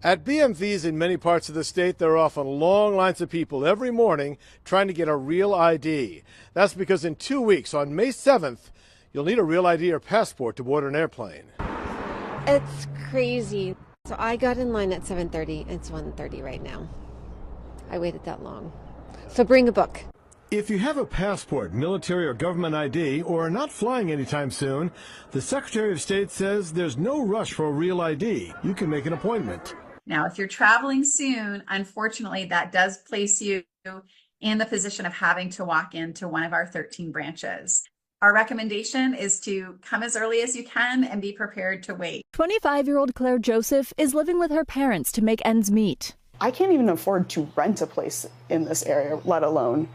At BMVs in many parts of the state, there are often long lines of people every morning trying to get a real ID. That's because in 2 weeks, on May 7th, you'll need a real ID or passport to board an airplane. It's crazy. So I got in line at 7:30. It's 1:30 right now. I waited that long. So bring a book. If you have a passport, military or government ID, or are not flying anytime soon, the Secretary of State says there's no rush for a real ID. You can make an appointment. Now, if you're traveling soon, unfortunately, that does place you in the position of having to walk into one of our 13 branches. Our recommendation is to come as early as you can and be prepared to wait. 25-year-old Claire Joseph is living with her parents to make ends meet. I can't even afford to rent a place in this area, let alone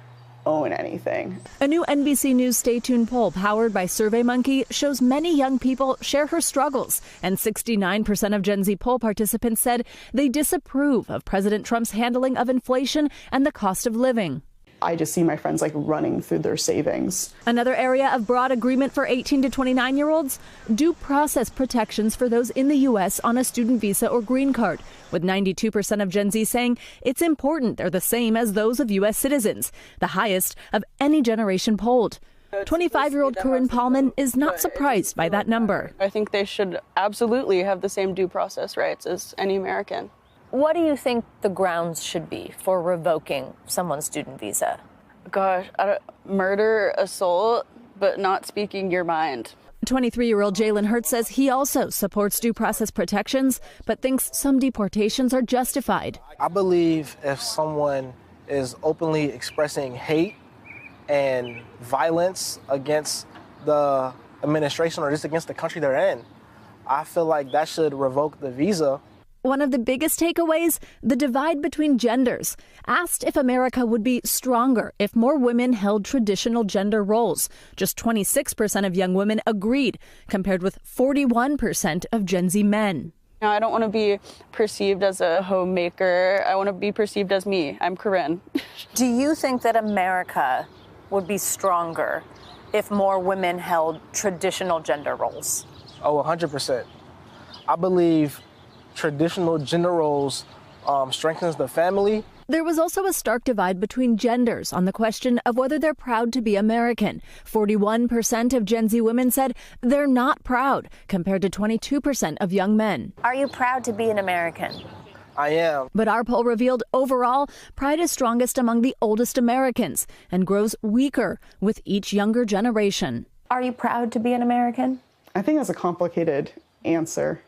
own anything. A new NBC News Stay Tuned poll powered by SurveyMonkey shows many young people share her struggles, and 69% of Gen Z poll participants said they disapprove of President Trump's handling of inflation and the cost of living. I just see my friends running through their savings. Another area of broad agreement for 18 to 29-year-olds, due process protections for those in the U.S. on a student visa or green card, with 92% of Gen Z saying it's important they're the same as those of U.S. citizens, the highest of any generation polled. 25-year-old Corinne Pahlman is not surprised by that number. I think they should absolutely have the same due process rights as any American. What do you think the grounds should be for revoking someone's student visa? Gosh, murder, assault, but not speaking your mind. 23-year-old Jalen Hurt says he also supports due process protections, but thinks some deportations are justified. I believe if someone is openly expressing hate and violence against the administration or just against the country they're in, I feel like that should revoke the visa. One of the biggest takeaways, the divide between genders. Asked if America would be stronger if more women held traditional gender roles. Just 26% of young women agreed, compared with 41% of Gen Z men. I don't want to be perceived as a homemaker. I want to be perceived as me. I'm Corinne. Do you think that America would be stronger if more women held traditional gender roles? Oh, 100%. I believe traditional gender roles strengthens the family. There was also a stark divide between genders on the question of whether they're proud to be American. 41% of Gen Z women said they're not proud, compared to 22% of young men. Are you proud to be an American? I am. But our poll revealed overall, pride is strongest among the oldest Americans and grows weaker with each younger generation. Are you proud to be an American? I think that's a complicated answer.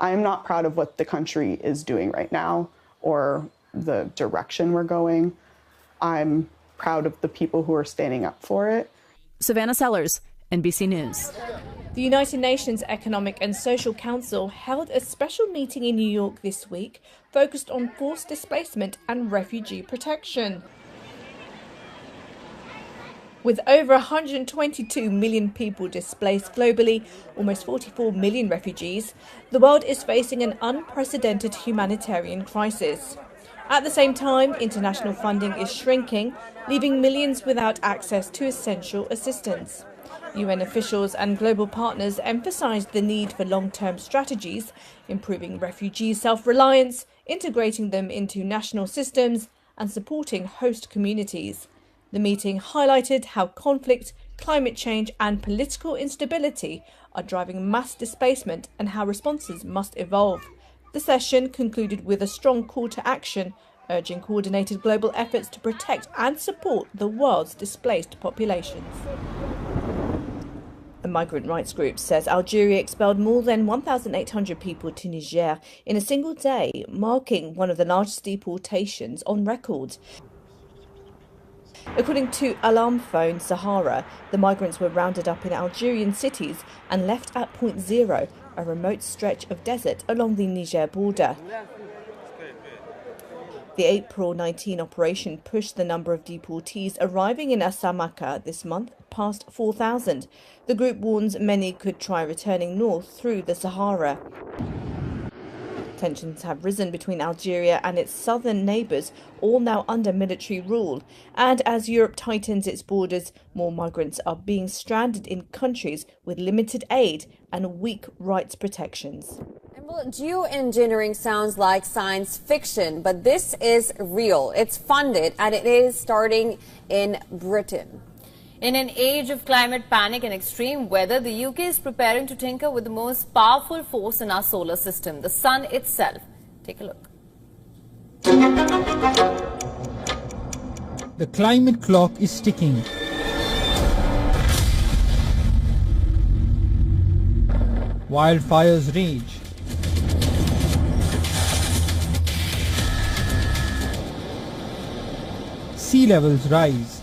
I am not proud of what the country is doing right now or the direction we're going. I'm proud of the people who are standing up for it. Savannah Sellers, NBC News. The United Nations Economic and Social Council held a special meeting in New York this week focused on forced displacement and refugee protection. With over 122 million people displaced globally, almost 44 million refugees, the world is facing an unprecedented humanitarian crisis. At the same time, international funding is shrinking, leaving millions without access to essential assistance. UN officials and global partners emphasised the need for long-term strategies, improving refugee self-reliance, integrating them into national systems, and supporting host communities. The meeting highlighted how conflict, climate change and political instability are driving mass displacement and how responses must evolve. The session concluded with a strong call to action, urging coordinated global efforts to protect and support the world's displaced populations. A migrant rights group says Algeria expelled more than 1,800 people to Niger in a single day, marking one of the largest deportations on record. According to Alarm Phone Sahara, the migrants were rounded up in Algerian cities and left at Point Zero, a remote stretch of desert along the Niger border. The April 19 operation pushed the number of deportees arriving in Asamaka this month past 4,000. The group warns many could try returning north through the Sahara. Tensions have risen between Algeria and its southern neighbours, all now under military rule. And as Europe tightens its borders, more migrants are being stranded in countries with limited aid and weak rights protections. Geoengineering sounds like science fiction, but this is real. It's funded and it is starting in Britain. In an age of climate panic and extreme weather, the UK is preparing to tinker with the most powerful force in our solar system, the sun itself. Take a look. The climate clock is ticking. Wildfires rage. Sea levels rise.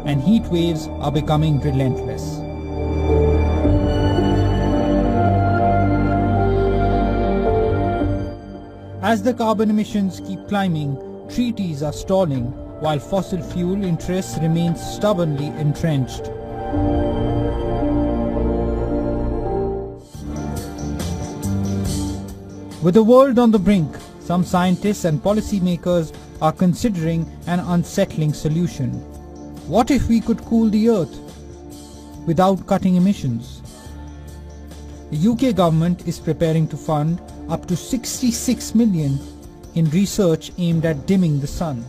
And heat waves are becoming relentless. As the carbon emissions keep climbing, treaties are stalling, while fossil fuel interests remain stubbornly entrenched. With the world on the brink, some scientists and policymakers are considering an unsettling solution. What if we could cool the Earth without cutting emissions? The UK government is preparing to fund up to 66 million in research aimed at dimming the sun.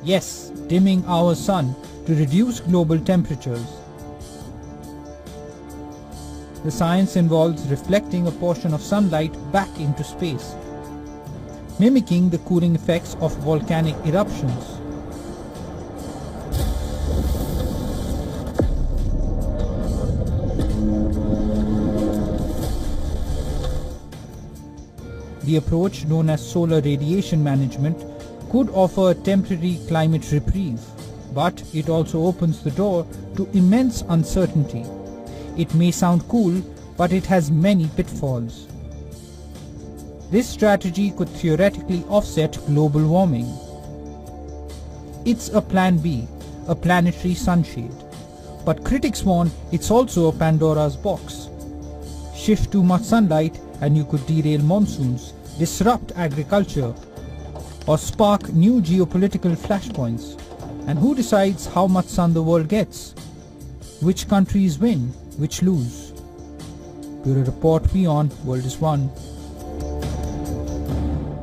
Yes, dimming our sun to reduce global temperatures. The science involves reflecting a portion of sunlight back into space, mimicking the cooling effects of volcanic eruptions. The approach, known as solar radiation management, could offer a temporary climate reprieve, but it also opens the door to immense uncertainty. It may sound cool, but it has many pitfalls. This strategy could theoretically offset global warming. It's a plan B, a planetary sunshade. But critics warn it's also a Pandora's box. Shift too much sunlight and you could derail monsoons, disrupt agriculture, or spark new geopolitical flashpoints. And who decides how much sun the world gets? Which countries win, which lose? Bureau Report, WION, World is One.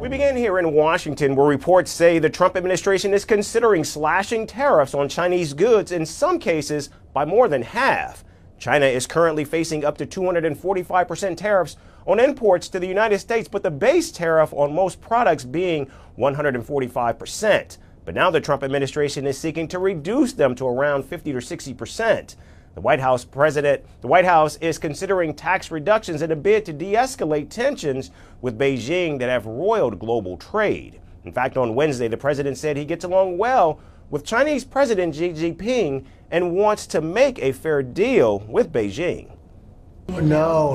We begin here in Washington, where reports say the Trump administration is considering slashing tariffs on Chinese goods, in some cases by more than half. China is currently facing up to 245% tariffs on imports to the United States, but the base tariff on most products being 145%. But now the Trump administration is seeking to reduce them to around 50 or 60%. The White House is considering tax reductions in a bid to de-escalate tensions with Beijing that have roiled global trade. In fact, on Wednesday, the president said he gets along well with Chinese President Xi Jinping and wants to make a fair deal with Beijing. No,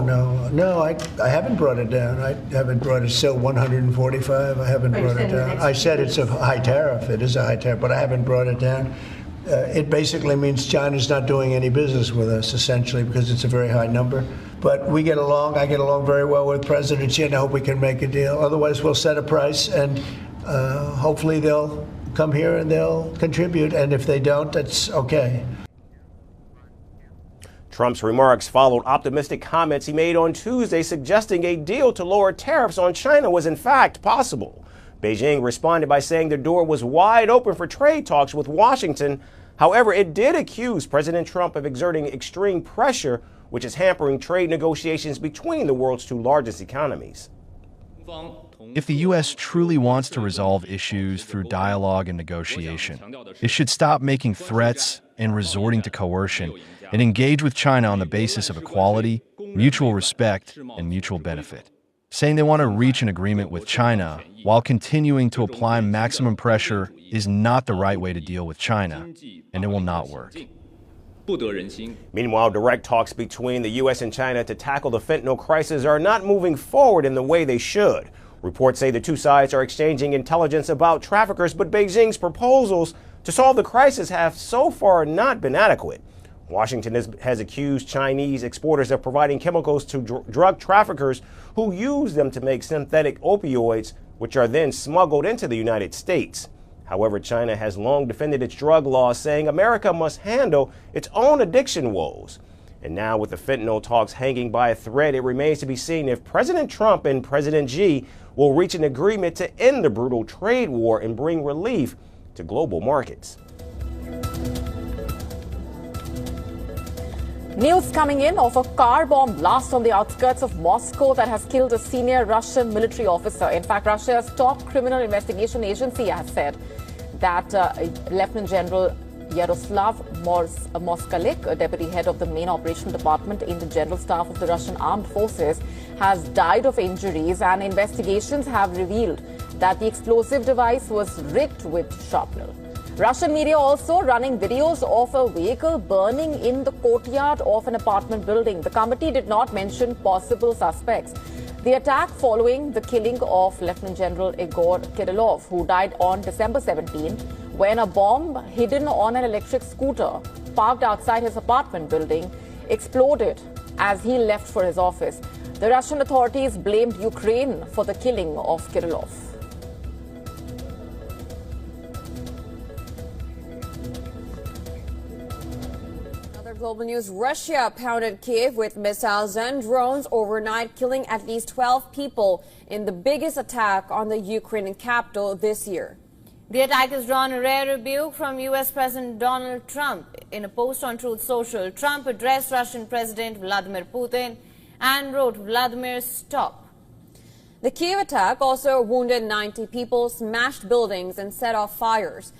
I haven't brought it down. I haven't brought it still 145. I haven't brought it down. I said it's a high tariff. It is a high tariff, but I haven't brought it down. It basically means China's not doing any business with us, essentially, because it's a very high number. But we get along. I get along very well with President Xi, and I hope we can make a deal. Otherwise, we'll set a price, and hopefully they'll come here and they'll contribute. And if they don't, that's okay. Trump's remarks followed optimistic comments he made on Tuesday suggesting a deal to lower tariffs on China was in fact possible. Beijing responded by saying the door was wide open for trade talks with Washington. However, it did accuse President Trump of exerting extreme pressure, which is hampering trade negotiations between the world's two largest economies. If the U.S. truly wants to resolve issues through dialogue and negotiation, it should stop making threats and resorting to coercion and engage with China on the basis of equality, mutual respect, and mutual benefit. Saying they want to reach an agreement with China while continuing to apply maximum pressure is not the right way to deal with China, and it will not work. Meanwhile, direct talks between the U.S. and China to tackle the fentanyl crisis are not moving forward in the way they should. Reports say the two sides are exchanging intelligence about traffickers, but Beijing's proposals to solve the crisis have so far not been adequate. Washington has accused Chinese exporters of providing chemicals to drug traffickers who use them to make synthetic opioids, which are then smuggled into the United States. However, China has long defended its drug laws, saying America must handle its own addiction woes. And now with the fentanyl talks hanging by a thread, it remains to be seen if President Trump and President Xi will reach an agreement to end the brutal trade war and bring relief to global markets. News coming in of a car bomb blast on the outskirts of Moscow that has killed a senior Russian military officer. In fact, Russia's top criminal investigation agency has said that Lieutenant General Yaroslav Moskalik, a deputy head of the main operational department in the general staff of the Russian armed forces, has died of injuries, and investigations have revealed that the explosive device was rigged with shrapnel. Russian media also running videos of a vehicle burning in the courtyard of an apartment building. The committee did not mention possible suspects. The attack following the killing of Lieutenant General Igor Kirillov, who died on December 17, when a bomb hidden on an electric scooter parked outside his apartment building exploded as he left for his office. The Russian authorities blamed Ukraine for the killing of Kirillov. Global news. Russia pounded Kiev with missiles and drones overnight, killing at least 12 people in the biggest attack on the Ukrainian capital this year. The attack has drawn a rare rebuke from U.S. President Donald Trump. In a post on Truth Social, Trump addressed Russian President Vladimir Putin and wrote, "Vladimir, stop." The Kiev attack also wounded 90 people, smashed buildings, and set off fires.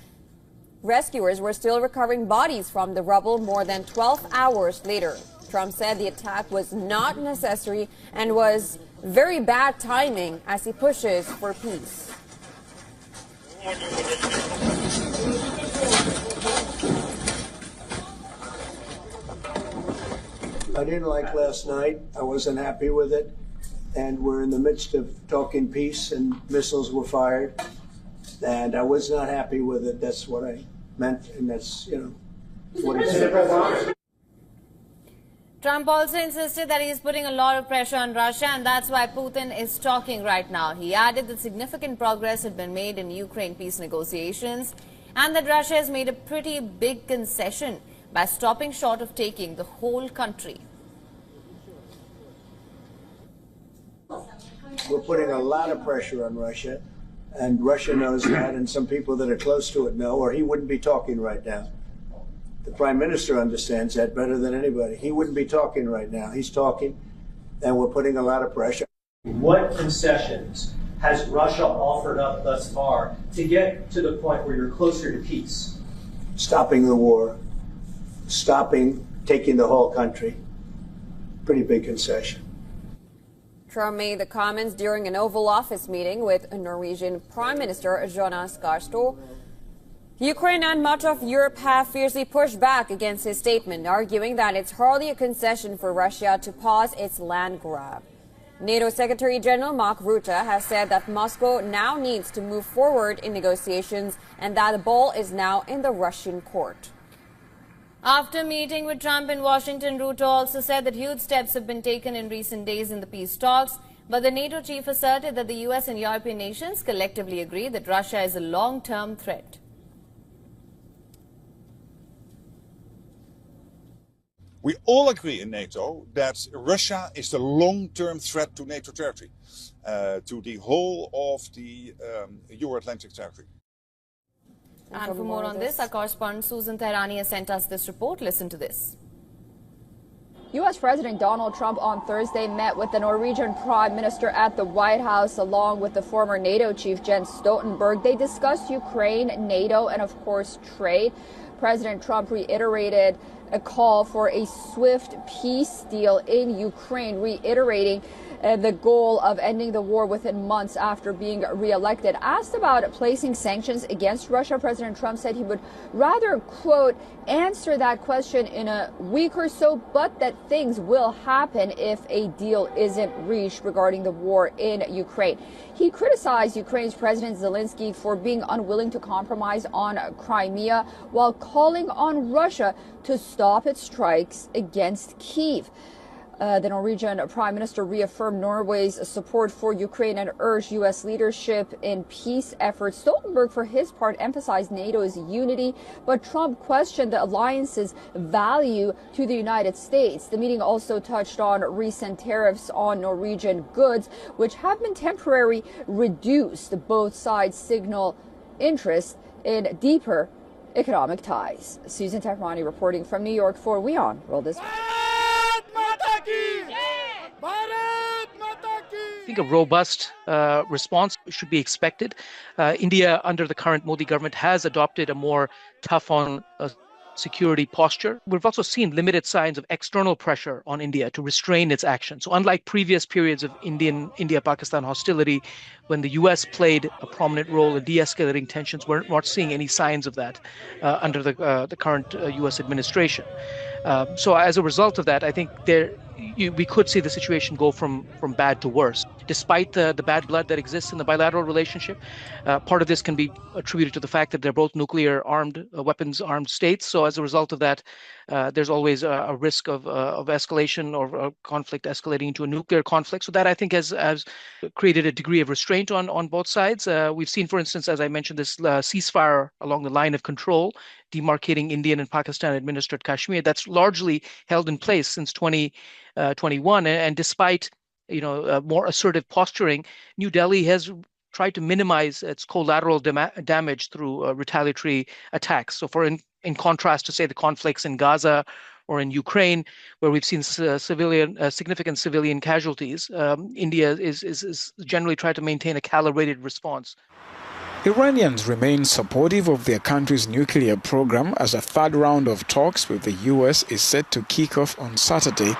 Rescuers were still recovering bodies from the rubble more than 12 hours later. Trump said the attack was not necessary and was very bad timing as he pushes for peace. I didn't like last night. I wasn't happy with it. And we're in the midst of talking peace, and missiles were fired. And I was not happy with it. That's what I meant, and that's, what he said. Trump also insisted that he is putting a lot of pressure on Russia, and that's why Putin is talking right now. He added that significant progress had been made in Ukraine peace negotiations and that Russia has made a pretty big concession by stopping short of taking the whole country. We're putting a lot of pressure on Russia. And Russia knows that, and some people that are close to it know, or he wouldn't be talking right now. The Prime Minister understands that better than anybody. He wouldn't be talking right now. He's talking, and we're putting a lot of pressure. What concessions has Russia offered up thus far to get to the point where you're closer to peace? Stopping the war, taking the whole country. Pretty big concession. Trump made the comments during an Oval Office meeting with Norwegian Prime Minister Jonas Gahr Store. Ukraine and much of Europe have fiercely pushed back against his statement, arguing that it's hardly a concession for Russia to pause its land grab. NATO Secretary General Mark Rutte has said that Moscow now needs to move forward in negotiations and that the ball is now in the Russian court. After meeting with Trump in Washington, Rutte also said that huge steps have been taken in recent days in the peace talks, but the NATO chief asserted that the U.S. and European nations collectively agree that Russia is a long-term threat. We all agree in NATO that Russia is the long-term threat to NATO territory, to the whole of the Euro-Atlantic territory. And for more on this, our correspondent Susan Tehrani has sent us this report. Listen to this. U.S. President Donald Trump on Thursday met with the Norwegian Prime Minister at the White House, along with the former NATO chief Jens Stoltenberg. They discussed Ukraine, NATO, and of course trade. President Trump reiterated a call for a swift peace deal in Ukraine, reiterating the goal of ending the war within months after being reelected. Asked about placing sanctions against Russia, President Trump said he would rather, quote, answer that question in a week or so, but that things will happen if a deal isn't reached regarding the war in Ukraine. He criticized Ukraine's President Zelensky for being unwilling to compromise on Crimea, while calling on Russia to stop its strikes against Kyiv. The Norwegian Prime Minister reaffirmed Norway's support for Ukraine and urged U.S. leadership in peace efforts. Stoltenberg, for his part, emphasized NATO's unity, but Trump questioned the alliance's value to the United States. The meeting also touched on recent tariffs on Norwegian goods, which have been temporarily reduced. Both sides signal interest in deeper economic ties. Susan Tehrani reporting from New York for WION World is. I think a robust response should be expected. India, under the current Modi government, has adopted a more tough on security posture. We've also seen limited signs of external pressure on India to restrain its action. So unlike previous periods of India-Pakistan hostility, when the U.S. played a prominent role in de-escalating tensions, we're not seeing any signs of that under the current U.S. administration. So as a result of that, I think we could see the situation go from bad to worse. Despite the bad blood that exists in the bilateral relationship, part of this can be attributed to the fact that they're both nuclear-armed, weapons-armed states. So as a result of that, there's always a risk of escalation or conflict escalating into a nuclear conflict. So that, I think, has created a degree of restraint on both sides. We've seen, for instance, as I mentioned, this ceasefire along the line of control, demarcating Indian and Pakistan-administered Kashmir. That's largely held in place since 2021. And despite more assertive posturing, New Delhi has tried to minimize its collateral damage through retaliatory attacks. So in contrast to, say, the conflicts in Gaza or in Ukraine, where we've seen significant civilian casualties, India is generally trying to maintain a calibrated response. Iranians remain supportive of their country's nuclear program as a third round of talks with the U.S. is set to kick off on Saturday.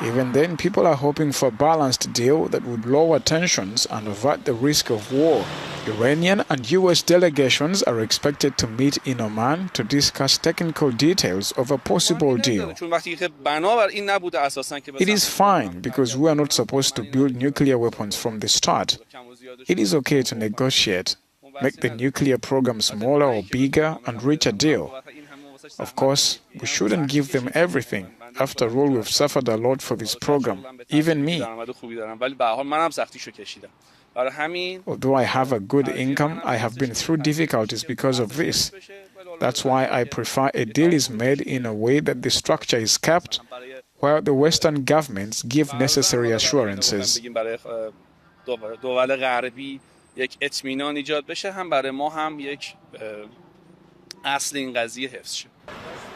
Even then, people are hoping for a balanced deal that would lower tensions and avert the risk of war. Iranian and U.S. delegations are expected to meet in Oman to discuss technical details of a possible deal. It is fine because we are not supposed to build nuclear weapons from the start. It is okay to negotiate, make the nuclear program smaller or bigger and reach a deal. Of course, we shouldn't give them everything. After all, we've suffered a lot for this program, even me. Although I have a good income, I have been through difficulties because of this. That's why I prefer a deal is made in a way that the structure is kept, while the Western governments give necessary assurances.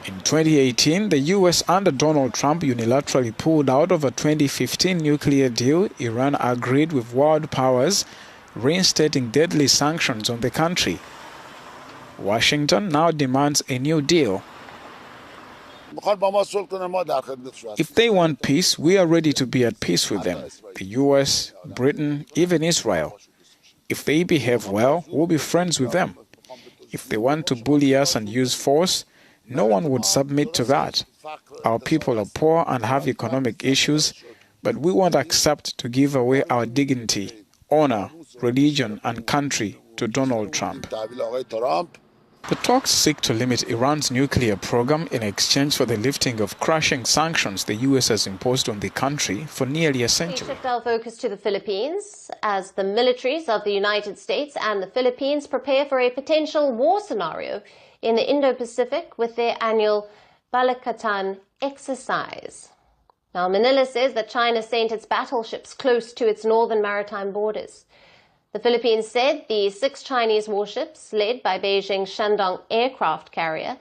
In 2018, the U.S. under Donald Trump unilaterally pulled out of a 2015 nuclear deal Iran agreed with world powers, reinstating deadly sanctions on the country. Washington now demands a new deal. If they want peace, we are ready to be at peace with them. The U.S., Britain, even Israel. If they behave well, we'll be friends with them. If they want to bully us and use force, no one would submit to that. Our people are poor and have economic issues, but we won't accept to give away our dignity, honor, religion, and country to Donald Trump. The talks seek to limit Iran's nuclear program in exchange for the lifting of crushing sanctions the U.S. has imposed on the country for nearly a century. We shift our focus to the Philippines as the militaries of the United States and the Philippines prepare for a potential war scenario in the Indo-Pacific with their annual Balikatan exercise. Now, Manila says that China sent its battleships close to its northern maritime borders. The Philippines said the 6 Chinese warships, led by Beijing Shandong aircraft carrier,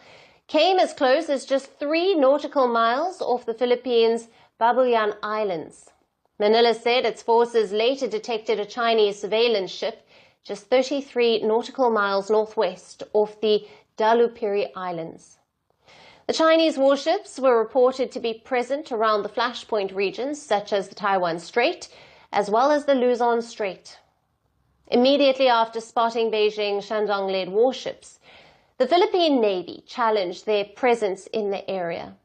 came as close as just 3 nautical miles off the Philippines' Babuyan Islands. Manila said its forces later detected a Chinese surveillance ship just 33 nautical miles northwest off the Dalupiri Islands. The Chinese warships were reported to be present around the flashpoint regions such as the Taiwan Strait, as well as the Luzon Strait. Immediately after spotting Beijing Shandong-led warships, the Philippine Navy challenged their presence in the area.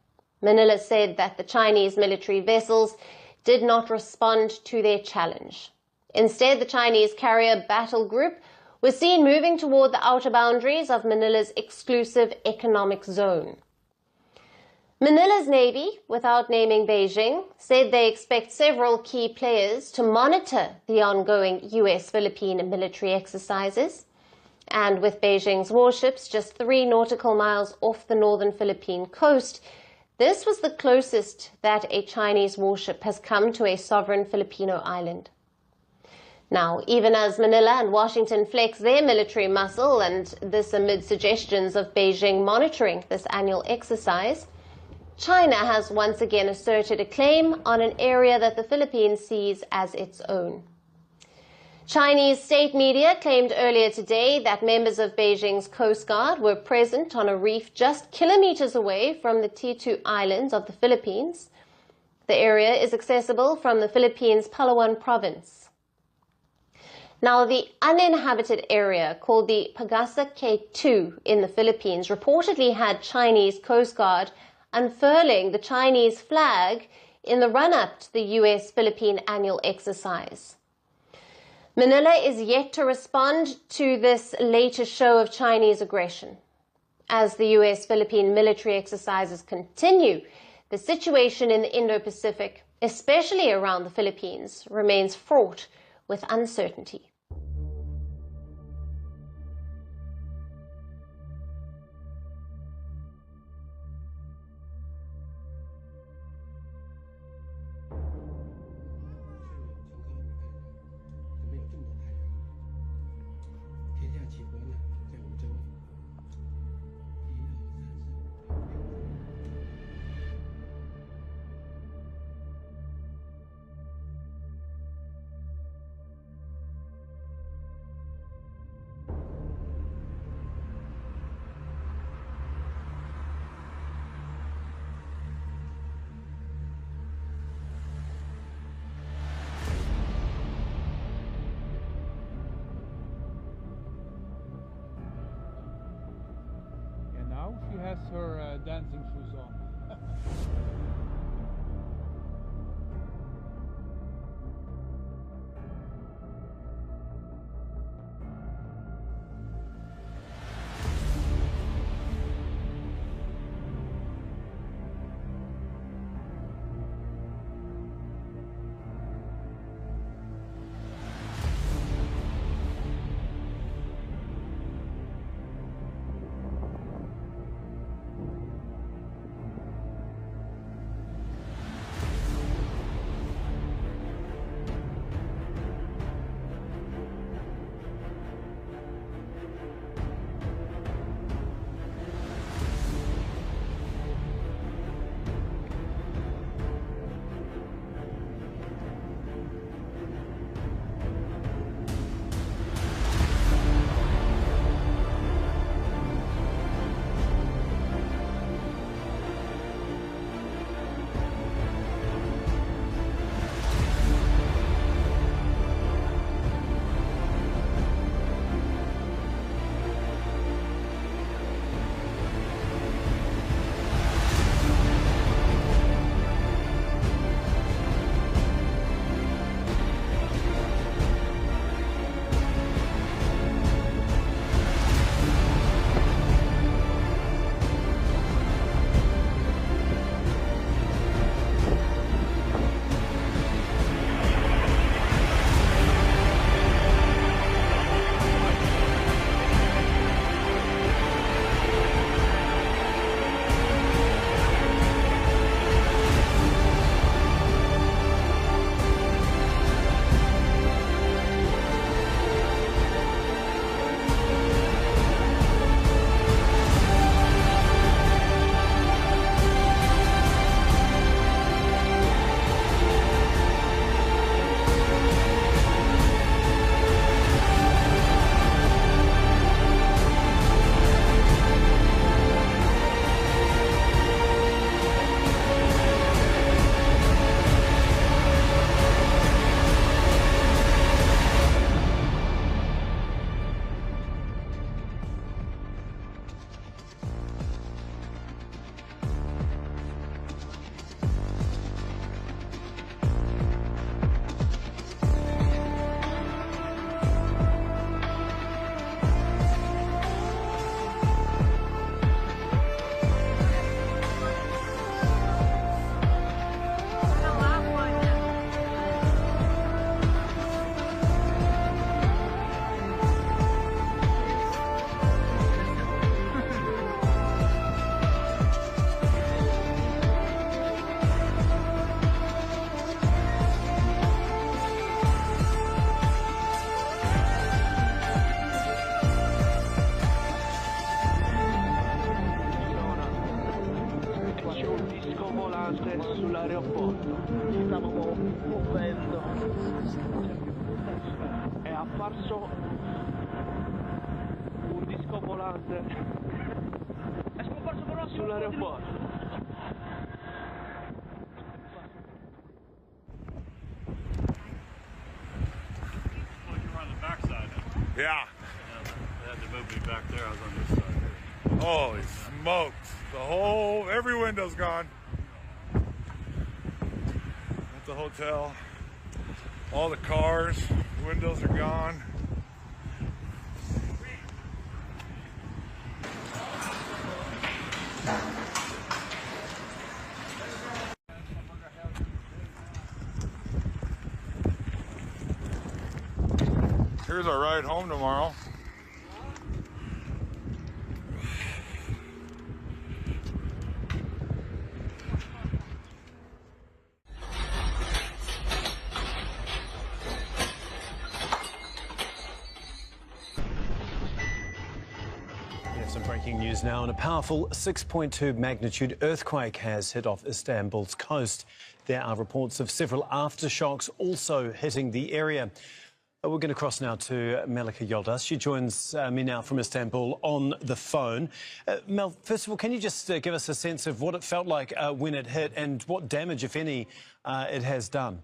Manila said that the Chinese military vessels did not respond to their challenge. Instead, the Chinese carrier battle group was seen moving toward the outer boundaries of Manila's exclusive economic zone. Manila's Navy, without naming Beijing, said they expect several key players to monitor the ongoing US-Philippine military exercises. And with Beijing's warships just 3 nautical miles off the northern Philippine coast, this was the closest that a Chinese warship has come to a sovereign Filipino island. Now, even as Manila and Washington flex their military muscle, and this amid suggestions of Beijing monitoring this annual exercise, China has once again asserted a claim on an area that the Philippines sees as its own. Chinese state media claimed earlier today that members of Beijing's Coast Guard were present on a reef just kilometers away from the T2 Islands of the Philippines. The area is accessible from the Philippines' Palawan province. Now, the uninhabited area called the Pagasa K2 in the Philippines reportedly had Chinese Coast Guard unfurling the Chinese flag in the run-up to the US-Philippine annual exercise. Manila is yet to respond to this latest show of Chinese aggression. As the US-Philippine military exercises continue, the situation in the Indo-Pacific, especially around the Philippines, remains fraught with uncertainty. scomparso un disco volante. È scomparso però sull'aeroporto. Yeah. They had to move me back there. I was on this side here. Holy smokes. Every window's gone. At the hotel. All the cars, windows are gone. Here's our ride home tomorrow. Some breaking news now, and a powerful 6.2 magnitude earthquake has hit off Istanbul's coast. There are reports of several aftershocks also hitting the area. We're going to cross now to Melika Yoldaş. She joins me now from Istanbul on the phone. Mel, first of all, can you just give us a sense of what it felt like when it hit and what damage, if any, it has done?